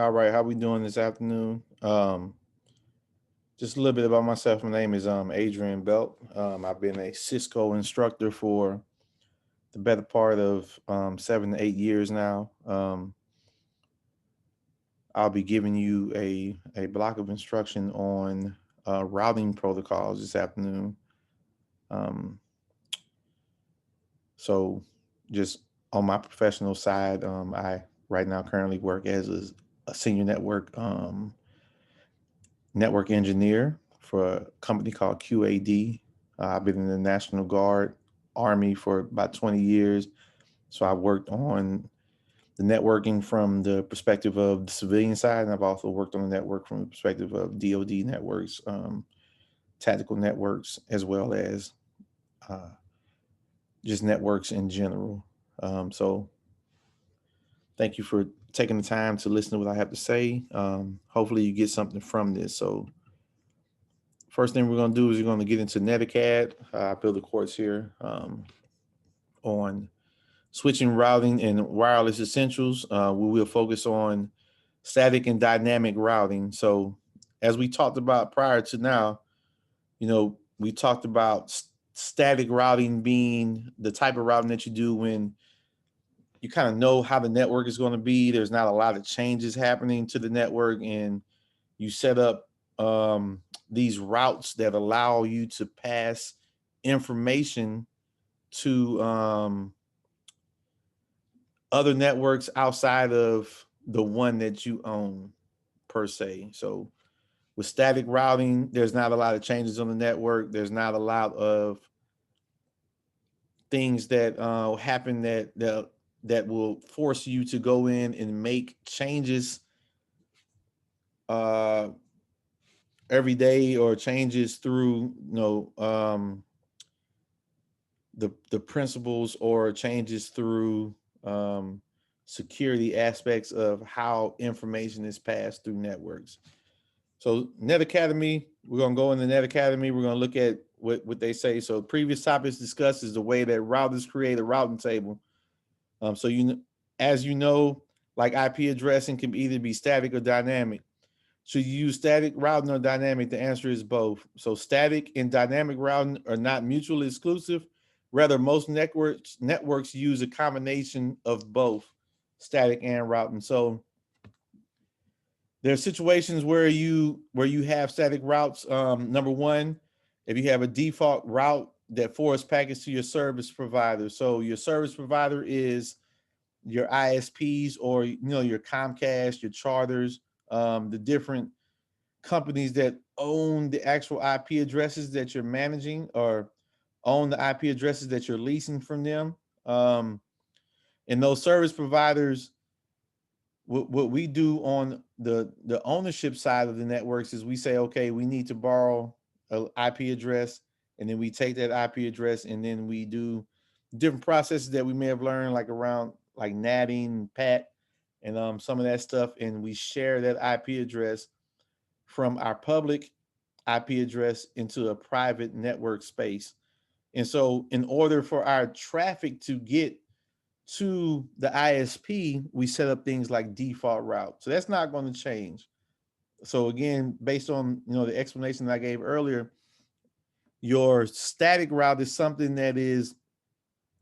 All right, how we doing this afternoon? Just a little bit about myself. My name is Adrian Belt. I've been a Cisco instructor for the better part of 7 to 8 years now. I'll be giving you a block of instruction on routing protocols this afternoon. Um, so, just on my professional side, I right now currently work as a senior network engineer for a company called QAD. I've been in the National Guard Army for about 20 years. So I worked on the networking from the perspective of the civilian side, and I've also worked on the network from the perspective of DoD networks, tactical networks, as well as uh, just networks in general. So thank you for taking the time to listen to what I have to say. Hopefully you get something from this. So first thing we're going to do is we're going to get into Netacad. I build the course here on switching, routing, and wireless essentials. We will focus on static and dynamic routing. So, as we talked about prior to now, we talked about static routing being the type of routing that you do when you kind of know how the network is going to be. There's not a lot of changes happening to the network, and you set up these routes that allow you to pass information to other networks outside of the one that you own per se. So with static routing, there's not a lot of changes on the network. There's not a lot of things that happen that will force you to go in and make changes uh, every day or changes through the principles or changes through um, security aspects of how information is passed through networks. So Net Academy, we're gonna go into Net Academy. We're gonna look at what they say. So previous topics discussed is the way that routers create a routing table. So as you know, like IP addressing can either be static or dynamic. Should you use static routing or dynamic? The answer is both. So static and dynamic routing are not mutually exclusive. Rather, most networks use a combination of both static and routing. So there are situations where you have static routes. Number one, if you have a default route that forwards packets to your service provider. So your service provider is your ISPs or your Comcast, your Charters, the different companies that own the actual IP addresses that you're managing or own the IP addresses that you're leasing from them. Um, and those service providers, what we do on the ownership side of the networks is we say, okay, we need to borrow an IP address, and then we take that IP address, and then we do different processes that we may have learned, like around like natting, pat, and some of that stuff, and we share that IP address from our public IP address into a private network space. And so, in order for our traffic to get to the ISP, we set up things like default route. So that's not going to change. So again, based on the explanation that I gave earlier, your static route is something that is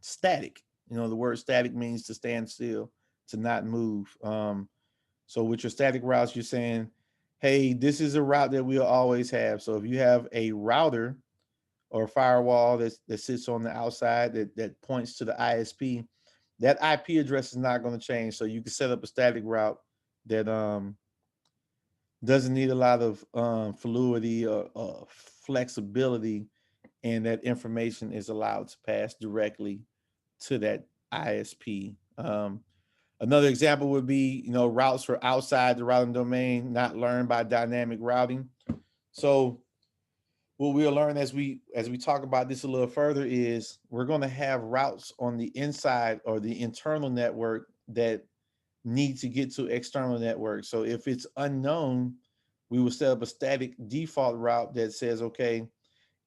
static. The word static means to stand still, to not move. So with your static routes, you're saying, hey, this is a route that we'll always have. So if you have a router or a firewall that sits on the outside that points to the ISP, that IP address is not going to change. So you can set up a static route that doesn't need a lot of fluidity or flexibility, and that information is allowed to pass directly to that ISP. Another example would be, routes for outside the routing domain, not learned by dynamic routing. So what we'll learn as we talk about this a little further is we're going to have routes on the inside or the internal network that need to get to external networks. So if it's unknown, we will set up a static default route that says, okay,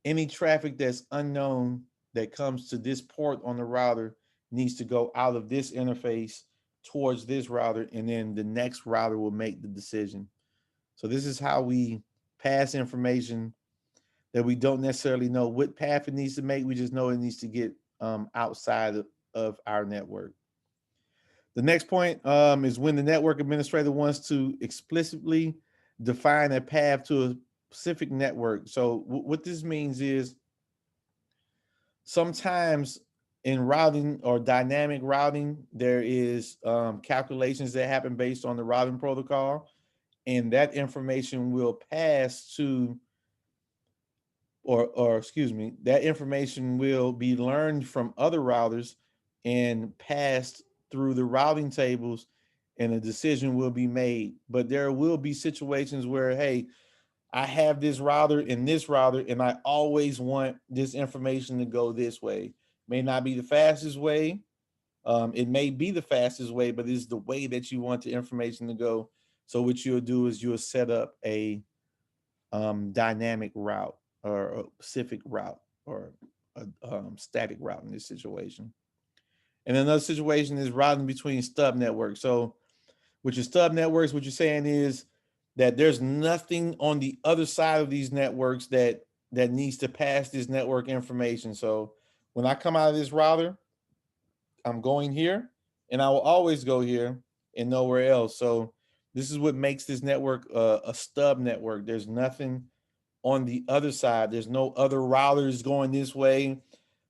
any traffic that's unknown that comes to this port on the router needs to go out of this interface towards this router, and then the next router will make the decision. So this is how we pass information that we don't necessarily know what path it needs to make. We just know it needs to get outside of our network. The next point is when the network administrator wants to explicitly define a path to a specific network. So what this means is sometimes in routing or dynamic routing, there is calculations that happen based on the routing protocol, and that information will pass to, or excuse me, that information will be learned from other routers and passed through the routing tables, and a decision will be made. But there will be situations where, hey, I have this router and this router, and I always want this information to go this way. May not be the fastest way. It may be the fastest way, but it's the way that you want the information to go. So what you'll do is you'll set up a dynamic route or a specific route or a static route in this situation. And another situation is routing between stub networks. So with your stub networks, what you're saying is that there's nothing on the other side of these networks that needs to pass this network information. So when I come out of this router, I'm going here, and I will always go here and nowhere else. So this is what makes this network a stub network. There's nothing on the other side. There's no other routers going this way.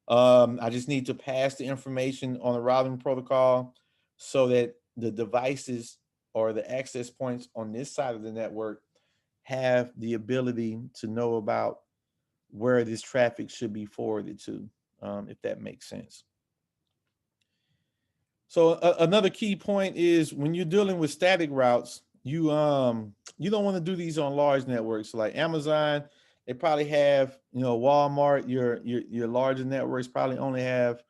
I just need to pass the information on the routing protocol so that the devices or the access points on this side of the network have the ability to know about where this traffic should be forwarded to, if that makes sense. So another key point is when you're dealing with static routes, you don't want to do these on large networks like Amazon. They probably have, Walmart, your larger networks probably only have,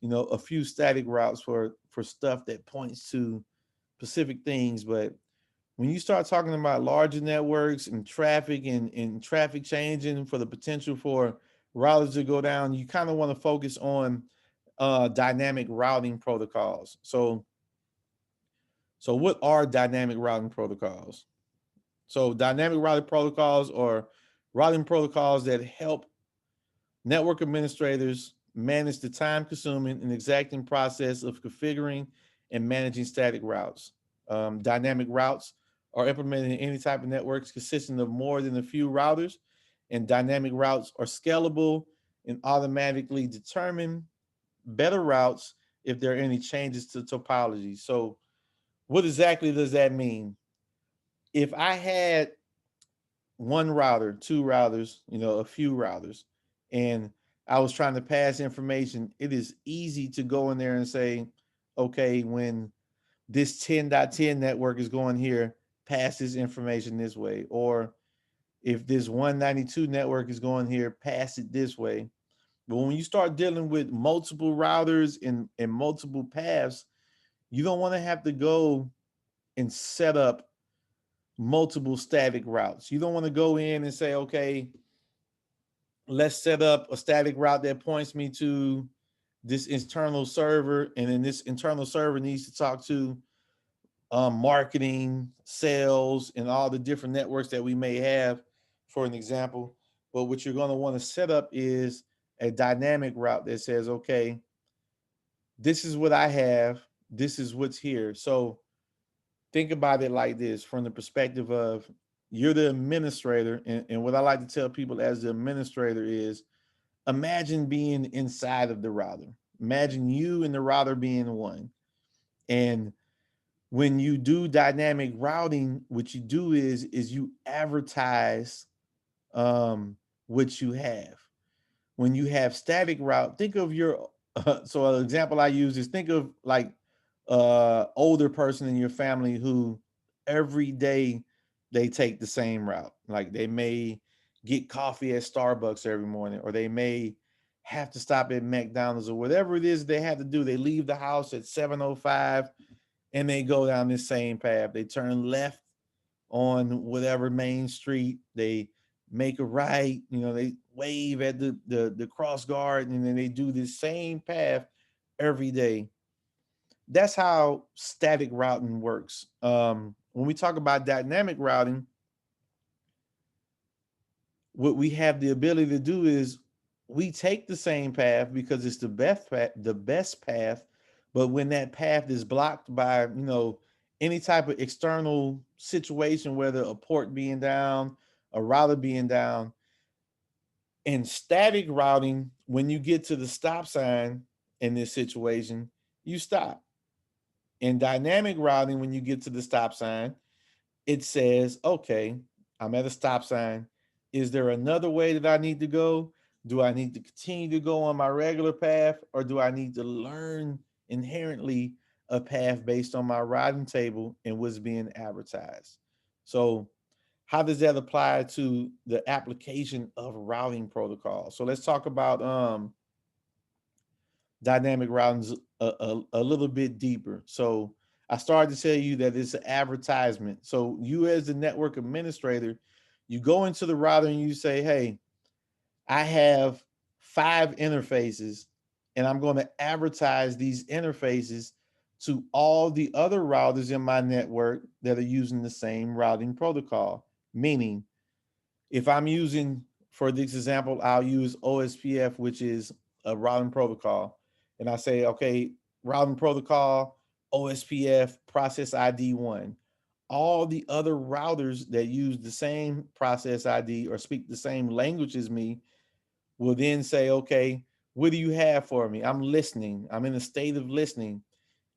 a few static routes for stuff that points to specific things. But when you start talking about larger networks and traffic and traffic changing for the potential for routers to go down, you kind of want to focus on dynamic routing protocols. So what are dynamic routing protocols? So dynamic routing protocols are routing protocols that help network administrators manage the time consuming and exacting process of configuring and managing static routes. Dynamic routes are implemented in any type of networks consisting of more than a few routers, and dynamic routes are scalable and automatically determine better routes if there are any changes to topology. So, what exactly does that mean? If I had one router, two routers, a few routers, and I was trying to pass information, it is easy to go in there and say, okay, when this 10.10 network is going here, pass this information this way. Or if this 192 network is going here, pass it this way. But when you start dealing with multiple routers and multiple paths, you don't want to have to go and set up multiple static routes. You don't want to go in and say, okay, let's set up a static route that points me to this internal server, and then this internal server needs to talk to marketing, sales, and all the different networks that we may have, for an example. But what you're going to want to set up is a dynamic route that says, okay, this is what I have, this is what's here. So think about it like this from the perspective of you're the administrator. And what I like to tell people as the administrator is imagine being inside of the router. Imagine you and the router being one. And when you do dynamic routing, what you do is you advertise what you have. When you have static route, think of your so an example I use is think of like older person in your family who every day they take the same route. Like they may get coffee at Starbucks every morning, or they may have to stop at McDonald's or whatever it is they have to do. They leave the house at 7:05 and they go down this same path. They turn left on whatever main street. They make a right. They wave at the cross guard, and then they do this same path every day. that's how static routing works. When we talk about dynamic routing, what we have the ability to do is we take the same path because it's the best path. But when that path is blocked by, any type of external situation, whether a port being down, a router being down, in static routing, when you get to the stop sign in this situation, you stop. In dynamic routing, when you get to the stop sign, it says, okay, I'm at a stop sign. Is there another way that I need to go? Do I need to continue to go on my regular path, or do I need to learn inherently a path based on my routing table and what's being advertised? So, how does that apply to the application of routing protocol? So let's talk about dynamic routing a little bit deeper. So I started to tell you that it's an advertisement. So you, as the network administrator, you go into the router and you say, hey, I have 5 interfaces, and I'm going to advertise these interfaces to all the other routers in my network that are using the same routing protocol. Meaning, if I'm using, for this example, I'll use OSPF, which is a routing protocol. And I say, okay, routing protocol, OSPF, process ID 1. All the other routers that use the same process ID or speak the same language as me will then say, okay, what do you have for me? I'm listening. I'm in a state of listening.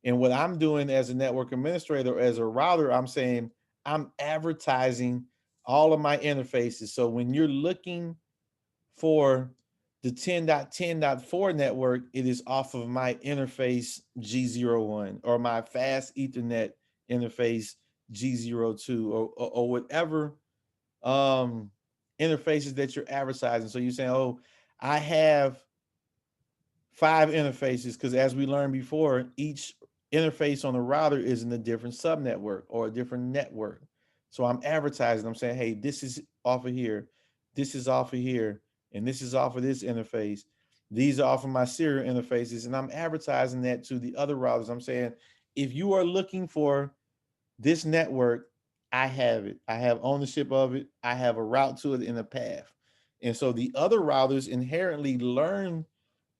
And what I'm doing as a network administrator, as a router, I'm saying I'm advertising all of my interfaces. So when you're looking for the 10.10.4 network, it is off of my interface G01 or my fast Ethernet interface G02 or whatever um, interfaces that you're advertising. So you're saying, oh, I have 5 interfaces because, as we learned before, each interface on the router is in a different subnetwork or a different network. So I'm advertising. I'm saying, hey, this is off of here, this is off of here, and this is off of this interface. These are off of my serial interfaces, and I'm advertising that to the other routers. I'm saying, if you are looking for this network, I have it. I have ownership of it. I have a route to it in a path. And so the other routers inherently learn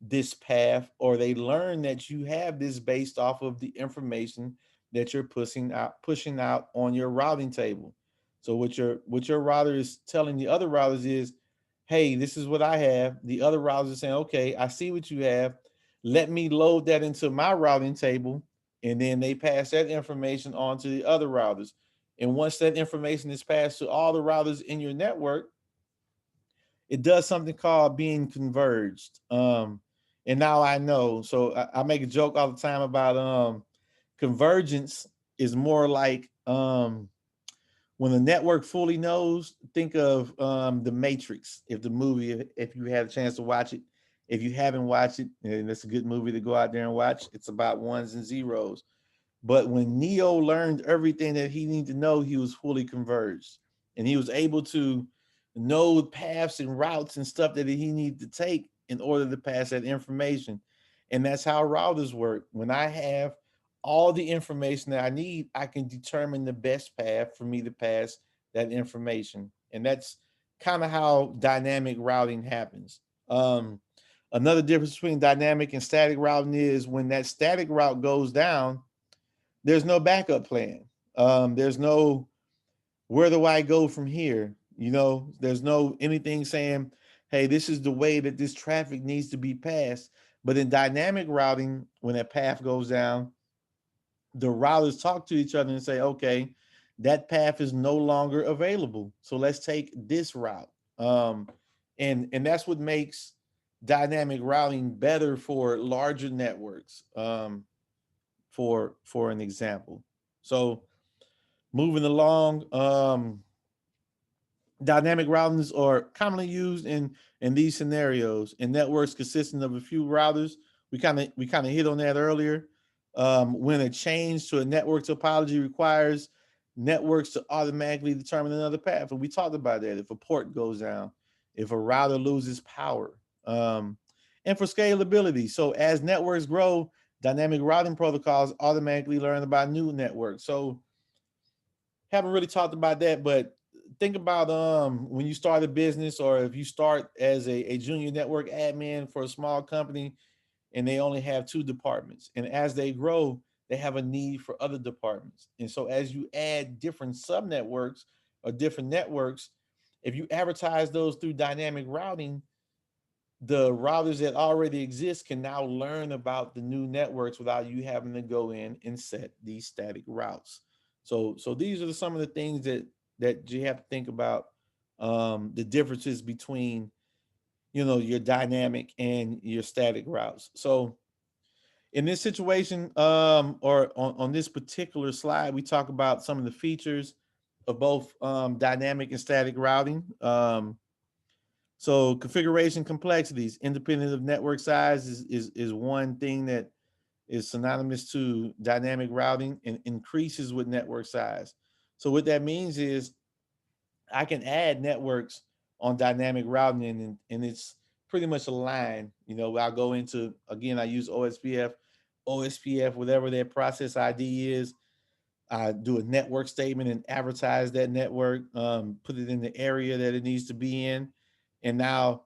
this path, or they learn that you have this based off of the information that you're pushing out on your routing table. So what your router is telling the other routers is, hey, this is what I have. The other routers are saying, okay, I see what you have. Let me load that into my routing table. And then they pass that information on to the other routers. And once that information is passed to all the routers in your network, it does something called being converged. And now I know. So I make a joke all the time about convergence is more like when the network fully knows. Think of the Matrix. If the movie, if you had a chance to watch it, if you haven't watched it, and it's a good movie to go out there and watch. It's about ones and zeros. But when Neo learned everything that he needed to know, he was fully converged. And he was able to know paths and routes and stuff that he needed to take in order to pass that information. And that's how routers work. When I have all the information that I need, I can determine the best path for me to pass that information. And that's kind of how dynamic routing happens. Um, Another difference between dynamic and static routing is when that static route goes down, there's no backup plan. There's no where do I go from here? There's no anything saying, hey, this is the way that this traffic needs to be passed. But in dynamic routing, when that path goes down, the routers talk to each other and say, okay, that path is no longer available. So let's take this route. Um, and that's what makes dynamic routing better for larger networks. For an example. So moving along, dynamic routings are commonly used in these scenarios in networks consisting of a few routers. We kind of hit on that earlier. When a change to a network topology requires networks to automatically determine another path, and we talked about that. If a port goes down, if a router loses power, and for scalability. So as networks grow, Dynamic routing protocols automatically learn about new networks. So haven't really talked about that, but think about when you start a business, or if you start as a junior network admin for a small company and they only have two departments. And as they grow, they have a need for other departments. And so as you add different sub networks or different networks, if you advertise those through dynamic routing, the routers that already exist can now learn about the new networks without you having to go in and set these static routes. So these are some of the things that you have to think about, the differences between your dynamic and your static routes. So in this situation, or on this particular slide, we talk about some of the features of both dynamic and static routing. So configuration complexities, independent of network size, is one thing that is synonymous to dynamic routing and increases with network size. So what that means is I can add networks on dynamic routing, and it's pretty much a line. I'll go into, again, I use OSPF, whatever their process ID is. I do a network statement and advertise that network, put it in the area that it needs to be in. And now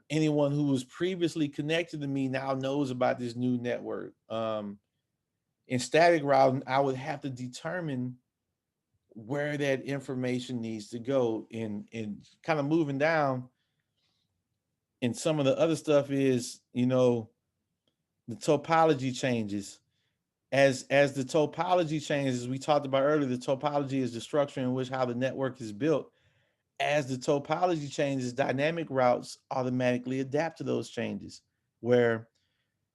anyone who was previously connected to me now knows about this new network. In static routing, I would have to determine where that information needs to go. And kind of moving down, and some of the other stuff is, the topology changes. As the topology changes, we talked about earlier, the topology is the structure in which how the network is built. As the topology changes, dynamic routes automatically adapt to those changes. Where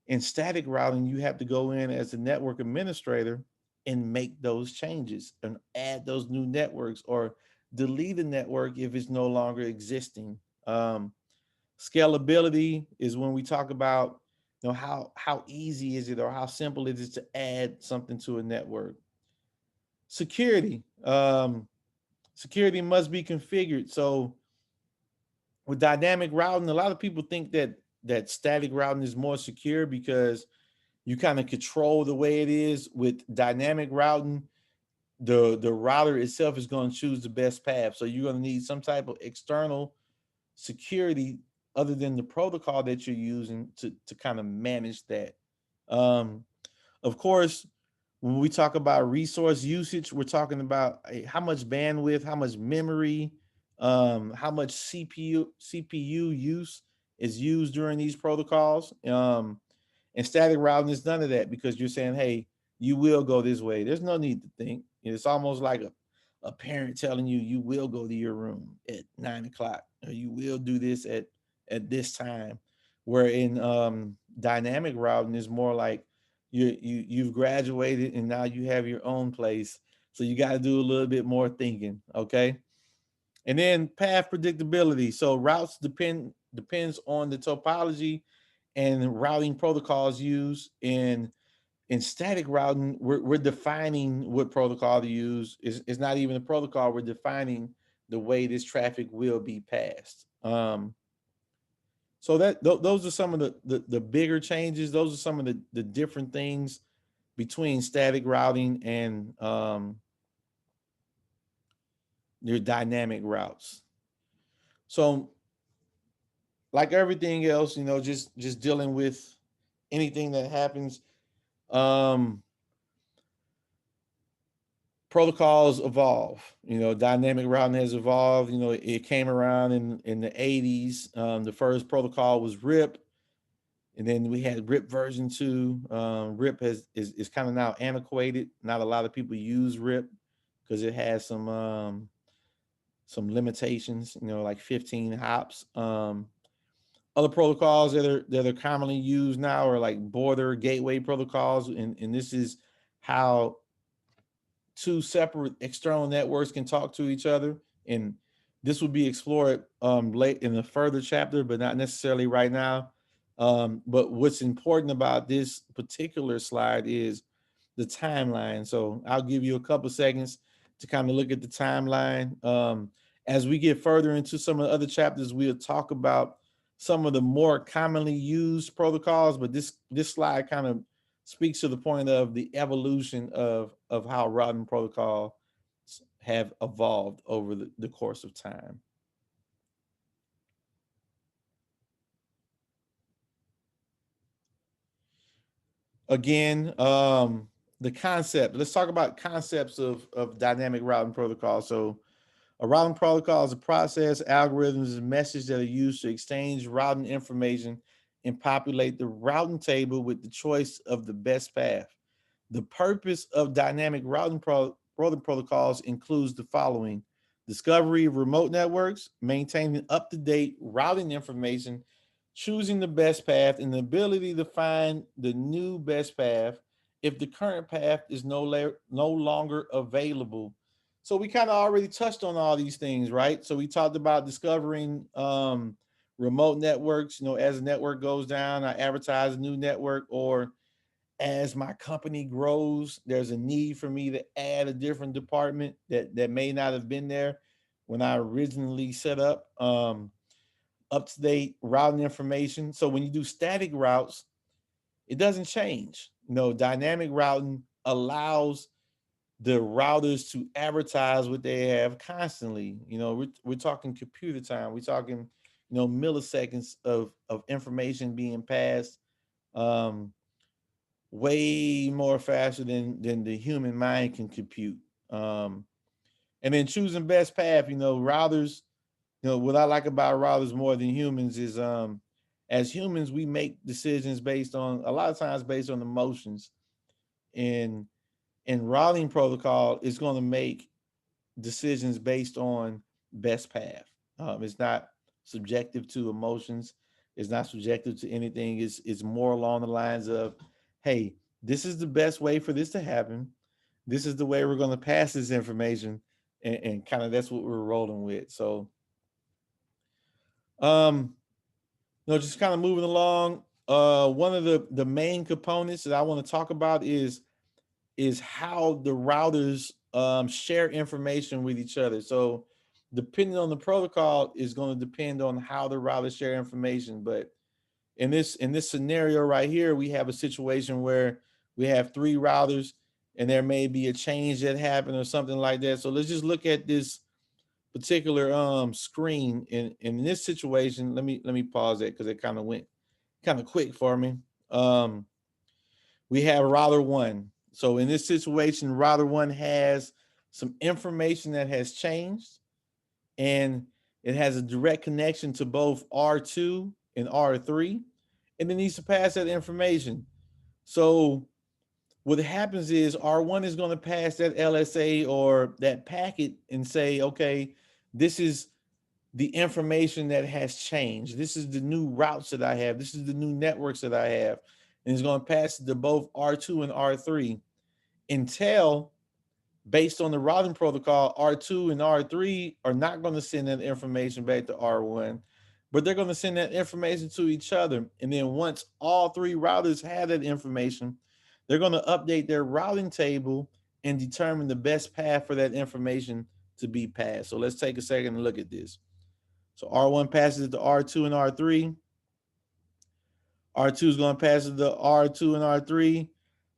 in static routing, you have to go in as a network administrator and make those changes and add those new networks, or delete a network if it's no longer existing. Scalability is when we talk about, how easy is it, or how simple it is to add something to a network. Security. Security must be configured. So with dynamic routing, a lot of people think that static routing is more secure because you kind of control the way it is. With dynamic routing, the router itself is going to choose the best path. So you're going to need some type of external security other than the protocol that you're using to kind of manage that. Um, of course, when we talk about resource usage, we're talking about how much bandwidth, how much memory, how much CPU use is used during these protocols. And static routing is none of that, because you're saying, hey, you will go this way. There's no need to think. It's almost like a parent telling you, you will go to your room at 9 o'clock, or you will do this at this time. Where in dynamic routing is more like you've graduated and now you have your own place. So you got to do a little bit more thinking. Okay. And then path predictability. So routes depends on the topology and routing protocols used. In static routing, we're defining what protocol to use. It's not even a protocol. We're defining the way this traffic will be passed. So those are some of the bigger changes. Those are some of the different things between static routing and your dynamic routes. So like everything else, just dealing with anything that happens. Um, Protocols evolve. Dynamic routing has evolved. It came around in the 80s. The first protocol was RIP, and then we had RIP version 2. RIP is kind of now antiquated. Not a lot of people use RIP because it has some limitations, like 15 hops. Other protocols that are commonly used now are like border gateway protocols, and this is how two separate external networks can talk to each other. And this will be explored late in a further chapter, but not necessarily right now. But what's important about this particular slide is the timeline. So I'll give you a couple seconds to kind of look at the timeline. As we get further into some of the other chapters, we'll talk about some of the more commonly used protocols, but this slide kind of speaks to the point of the evolution of how routing protocols have evolved over the course of time. Again, the concept. Let's talk about concepts of dynamic routing protocol. So a routing protocol is a process, algorithms, and messages that are used to exchange routing information and populate the routing table with the choice of the best path. The purpose of dynamic routing protocols includes the following: discovery of remote networks, maintaining up to date routing information, choosing the best path, and the ability to find the new best path if the current path is no longer available. So we kind of already touched on all these things, right? So we talked about discovering remote networks. As a network goes down, I advertise a new network, or as my company grows, there's a need for me to add a different department that may not have been there when I originally set up to date routing information. So when you do static routes, it doesn't change. Dynamic routing allows the routers to advertise what they have constantly. We're talking computer time. We're talking, milliseconds of information being passed. Um, Way more faster than the human mind can compute. Um, and then choosing best path, routers, what I like about routers more than humans is as humans, we make decisions based on a lot of times based on emotions. And routing protocol is going to make decisions based on best path. It's not subjective to emotions. It's not subjective to anything. It's more along the lines of, hey, this is the best way for this to happen. This is the way we're going to pass this information, and kind of that's what we're rolling with. So, um, just kind of moving along. One of the main components that I want to talk about is how the routers share information with each other. So depending on the protocol is going to depend on how the routers share information. But in this scenario right here, we have a situation where we have three routers and there may be a change that happened or something like that. So let's just look at this particular screen. In this situation, let me pause that because it kind of went kind of quick for me. Um, we have router one. So in this situation, router one has some information that has changed, and it has a direct connection to both R2 and R3, and it needs to pass that information. So what happens is R1 is going to pass that LSA or that packet and say, okay, this is the information that has changed. This is the new routes that I have. This is the new networks that I have. And it's going to pass it to both R2 and R3 until, based on the routing protocol, R2 and R3 are not going to send that information back to R1, but they're going to send that information to each other. And then once all three routers have that information, they're going to update their routing table and determine the best path for that information to be passed. So let's take a second and look at this. So R1 passes it to R2 and R3. R2 is going to pass it to R2 and R3.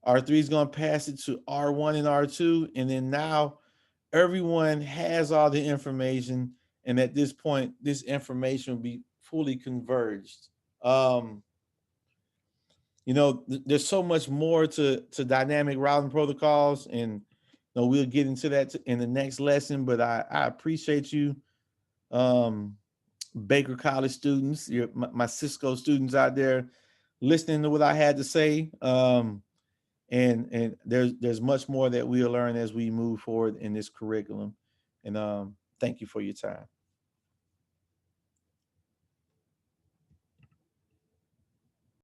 R3 is going to pass it to R1 and R2. And then now everyone has all the information. And at this point, this information will be fully converged. Um, there's so much more to dynamic routing protocols. And we'll get into that in the next lesson. But I appreciate you. Baker College students, my Cisco students out there listening to what I had to say. And there's much more that we'll learn as we move forward in this curriculum. And thank you for your time.